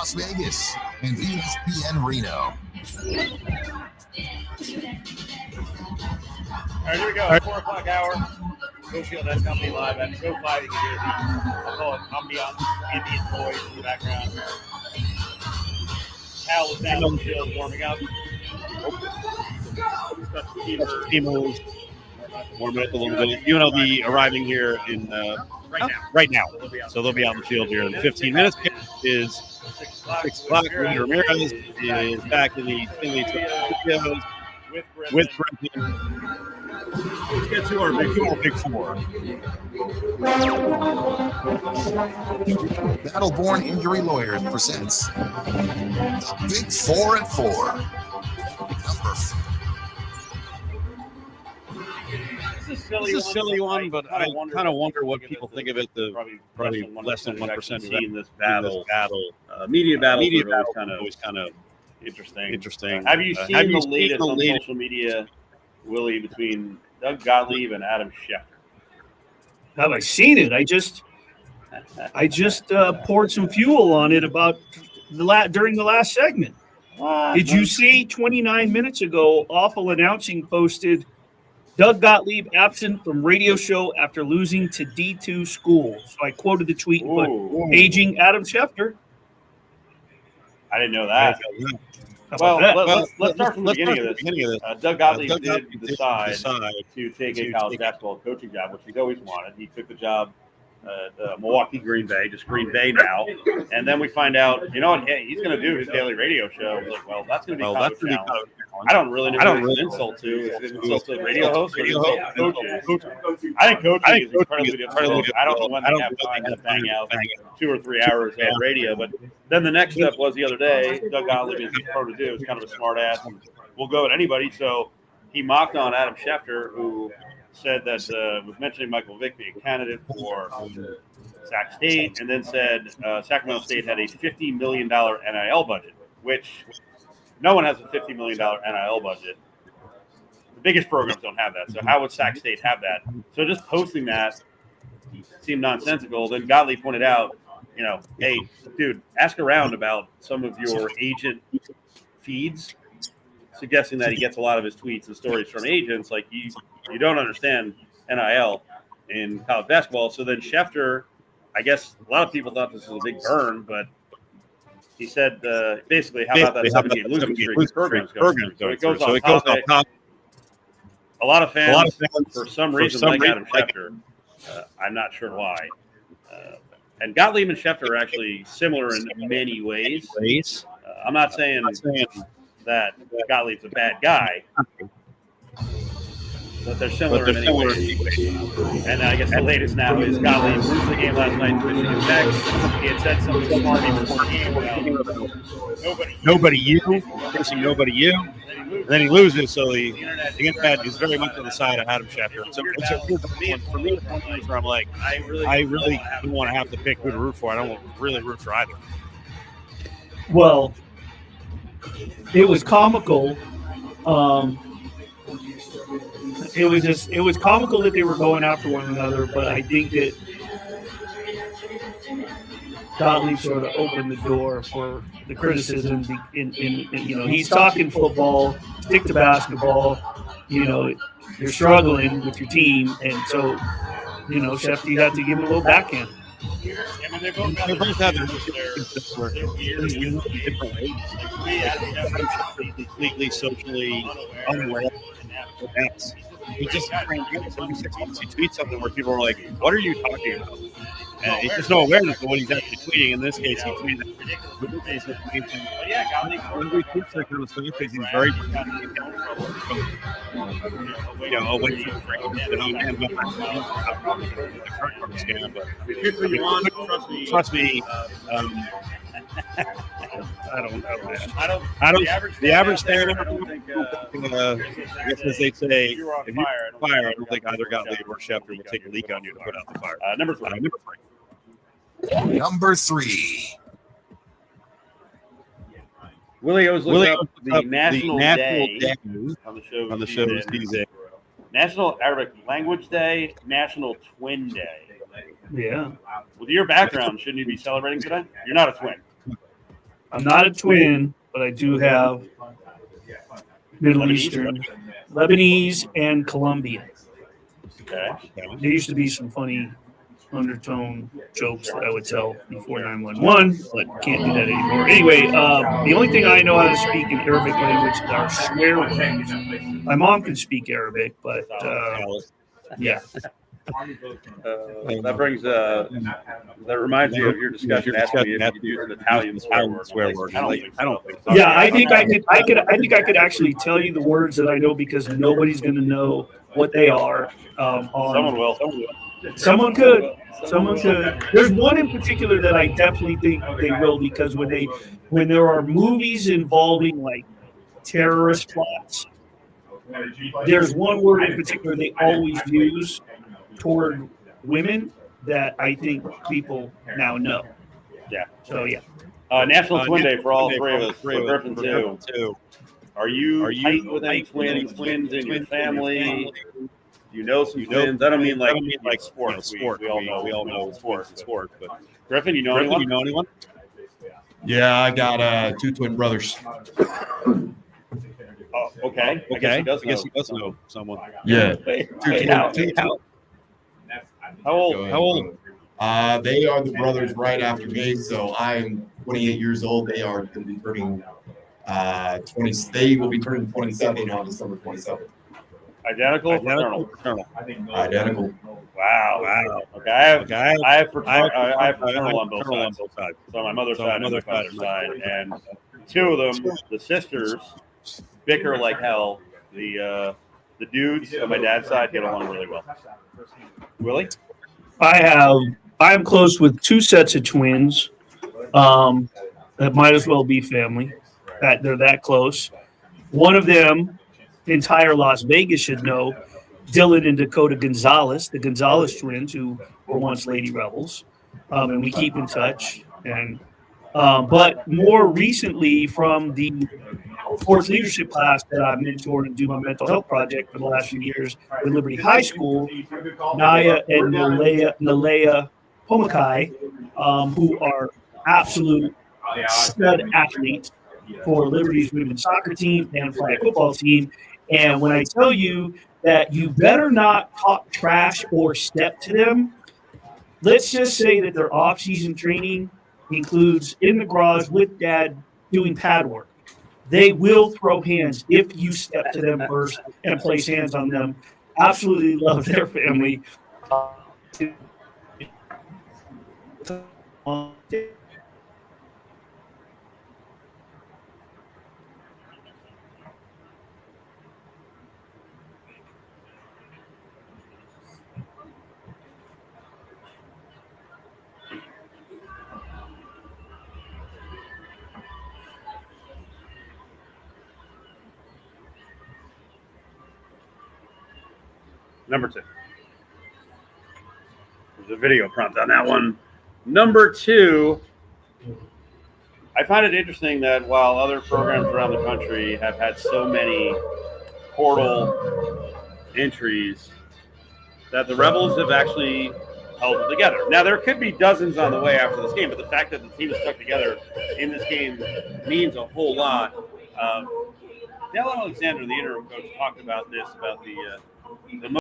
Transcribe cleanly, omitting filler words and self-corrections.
Las Vegas and ESPN Reno. All right, here we go. 4 o'clock hour. Cofield Company live at SoFi. You can hear the, I'll call it ambiance, Indian noise in the background. Cal is down on the field warming up. Teamers warming up a little bit. UNLV arriving here in right now. So they'll be out in the field here in 15 minutes. It is 6 o'clock. Ramirez is back in the Finley studios with Brenton. Let's get to our big four. Battleborn Injury Lawyers presents the Big 4 at 4. Number 4. This is a silly one, but I kind of wonder what people think of it. The probably less than 1% in this battle. Media battle always kind of interesting. Have you seen the latest on social media, Willie, between Doug Gottlieb and Adam Schefter? Have I seen it? I just poured some fuel on it about during the last segment. Did you see 29 minutes ago, Awful Announcing posted Doug Gottlieb absent from radio show after losing to D2 school. So I quoted the tweet, but paging Adam Schefter. I didn't know that. Well, let's start from the beginning of this. Doug Gottlieb did decide to take a college basketball coaching job, which he's always wanted. He took the job at Milwaukee, Green Bay, just Green Bay now. And then we find out, you know what, hey, he's going to do his daily radio show. Like, well, that's going to be college challenge. I don't really know what it's an insult to. Is it an insult to radio hosts or insult to coaches? I think coaching is incredibly difficult. I don't know when they have time to bang out 2 or 3 hours on radio. But then the next step was the other day, Doug Gottlieb is prone to do. It's kind of a smart ass. And we'll go at anybody. So he mocked on Adam Schefter, who said that was mentioning Michael Vick being a candidate for Sac State, and then said Sacramento State had a $50 million NIL budget, which no one has a $50 million NIL budget. The biggest programs don't have that. So how would Sac State have that? So just posting that seemed nonsensical. Then Gottlieb pointed out, hey, dude, ask around about some of your agent feeds, suggesting that he gets a lot of his tweets and stories from agents. Like, you don't understand NIL in college basketball. So then Schefter, I guess a lot of people thought this was a big burn, but he said basically, how about that 7-game losing streak the program's going through? So it goes on top. A lot of fans, for some reason, like Adam Schefter. I'm not sure why. And Gottlieb and Schefter are actually similar in many ways. I'm not saying that Gottlieb's a bad guy, but they're similar in many ways. And I guess the latest now is Gottlieb loses the game last night to Michigan Tech. He had said something smart before the game about nobody you, facing nobody you. And then he loses, so the internet is very much on the side of Adam Schefter. So for me, I'm like, I really don't want to have to pick who to root for. I don't really root for either. Well, it was comical. It was comical that they were going after one another, but I think that Gottlieb sort of opened the door for the criticism. In he's talking football, stick to basketball. You're struggling with your team, and so Schefter had to give him a little backhand. I mean, they both have their different ways. Completely socially unaware. He just tweets something where people are like, "What are you talking about?" And he's just no awareness of what he's actually tweeting. In this case, he tweeted when we tweet that kind of stuff because he's very away from the trust me. I don't know. The average fan, I guess as they say, if you're on fire, I don't think either Gottlieb or Schefter will take a leak on you to put out the fire. Number three. Number 3. Willie always looks up the National Day on the show these days. National Arabic Language Day, National Twin Day. Yeah. With your background, shouldn't you be celebrating today? You're not a twin. I'm not a twin, but I do have Middle Eastern, Lebanese, and Colombian. Okay. There used to be some funny undertone jokes that I would tell before 911, but can't do that anymore. Anyway, the only thing I know how to speak in Arabic language are swear words. My mom can speak Arabic, but yeah. That brings that reminds me of your discussion asking me if you could use an Italian swear word. I don't think so. Yeah, I think I could actually tell you the words that I know because nobody's going to know what they are. Someone will. Someone could. There's one in particular that I definitely think they will because when there are movies involving like terrorist plots, there's one word in particular they always use toward women that I think people now know. Yeah. So yeah. National Twin Day for all three of us. For Griffin too. Are you tight with any twins in your family? You know some twins. I don't mean like sports. We all know sports. But Griffin, you know anyone? Yeah, I got 2 twin brothers. Oh, okay. I guess he does know someone. Yeah. How old? They are the brothers right after me. So I'm 28 years old. They are going to be turning 20. They will be turning 27 on December 27th. Identical. Identical. Wow. Okay. I have fraternal on both sides. So my mother's side and my father's side, and 2 of them, the sisters, bicker like hell. The dudes on my dad's side get along really well. Willie? I'm close with 2 sets of twins that might as well be family. That they're that close. One of them, the entire Las Vegas should know, Dylan and Dakota Gonzalez, the Gonzalez twins, who were once Lady Rebels, and we keep in touch. And but more recently, from the sports leadership class that I mentored and do my mental health project for the last few years with Liberty High School, Naya and Nalea Pomakai, who are absolute stud athletes for Liberty's women's soccer team and flag football team. And when I tell you that you better not talk trash or step to them, let's just say that their off-season training includes in the garage with dad doing pad work. They will throw hands if you step to them first and place hands on them. Absolutely love their family. Number 2. There's a video prompt on that one. Number 2, I find it interesting that while other programs around the country have had so many portal entries, that the Rebels have actually held it together. Now, there could be dozens on the way after this game, but the fact that the team is stuck together in this game means a whole lot. Dale Alexander, the interim coach, talked about this, about the